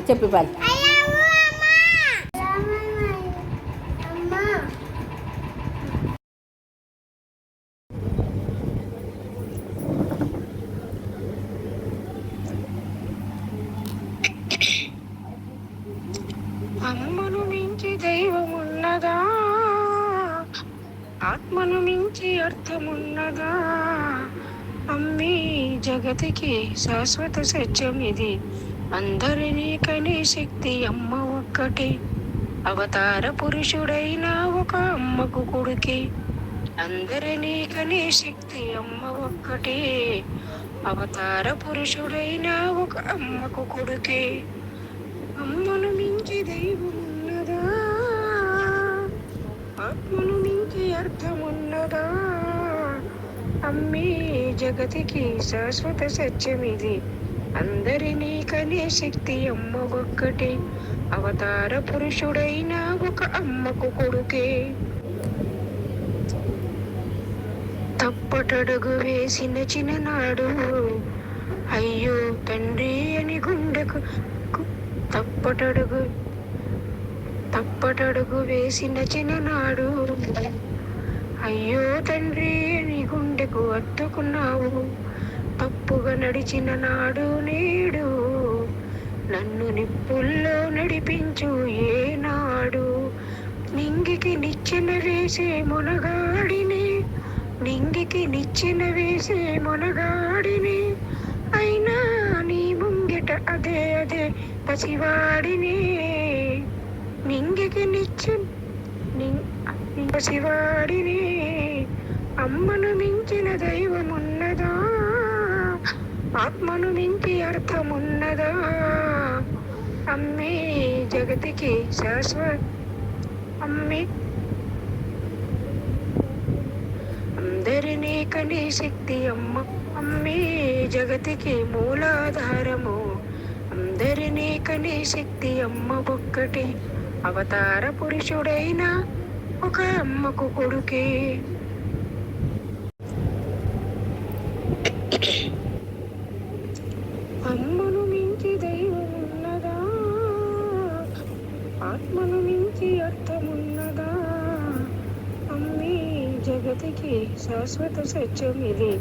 చెప్పు పాలి. అమ్మను మించి దైవమున్నదా, ఆత్మను మించి అర్థమున్నదా? అమ్మే జగతికి శాశ్వత సత్యం ఇది. అందరినీ కనే శక్తి అమ్మ ఒక్కటే. అవతార పురుషుడైన ఒక అమ్మకు కొడుకే. అందరినీ కనే శక్తి అమ్మ ఒక్కటే. అవతార పురుషుడైన ఒక అమ్మకు కొడుకే. అమ్మను మించి దైవమున్నదా, ఆత్మను మించి అర్థమున్నదా? అమ్మే జగతికి శాశ్వత సత్యమిది. అందరినీ కనే శక్తి అమ్మ ఒక్కటే. అవతార పురుషుడైన ఒక అమ్మకు కొడుకే. తప్పటడుగు వేసిన చిన్ననాడు అయ్యో తండ్రి అని గుండెకు తప్పటడుగు వేసిన చిన్ననాడు అయ్యో తండ్రి అని గుండెకు అత్తుకున్నావు. తప్పుగా నడిచిన నాడు నేడు నన్ను నిప్పుల్లో నడిపించు ఏనాడు. నింగికి నిచ్చెన వేసే మొనగాడిని, నింగికి నిచ్చెన వేసే మొనగాడిని, అయినా నీ ముంగిట అదే అదే పసివాడిని. నింగికి నిచ్చెన పసివాడిని. అమ్మను మించిన దైవమున్నదా, ఆత్మను మించి అర్థమున్నదా? అమ్మే జగతికి అమ్మే అందరినీ కనే శక్తి అమ్మ. అమ్మే జగతికి మూలాధారము. అందరినీ కనే శక్తి అమ్మ ఒక్కటే. అవతార పురుషుడైన ఒక అమ్మకు కొడుకే. అమ్మను మించి దైవమున్నదా, ఆత్మను మించి అర్థమున్నదా? అమ్మే జగతికి శాశ్వత సత్యం ఇది.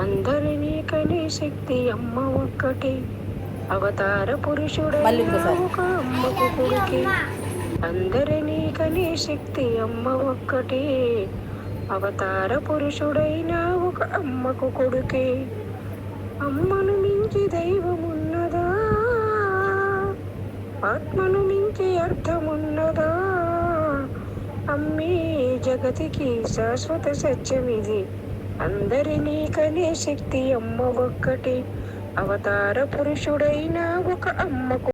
అందరినీ కనే శక్తి అమ్మ ఒక్కటే. అవతార పురుషుడైన ఒక అమ్మకు కొడుకే. అందరినీ కనే శక్తి అమ్మ ఒక్కటే. అవతార పురుషుడైన ఒక అమ్మకు కొడుకే. అమ్మను మించి దైవమున్నదా, ఆత్మను మించి అర్థమున్నదా? అమ్మే జగతికి శాశ్వత సత్యమిది. అందరినీ కనే శక్తి అమ్మ ఒక్కటే. అవతార పురుషుడైన ఒక అమ్మకు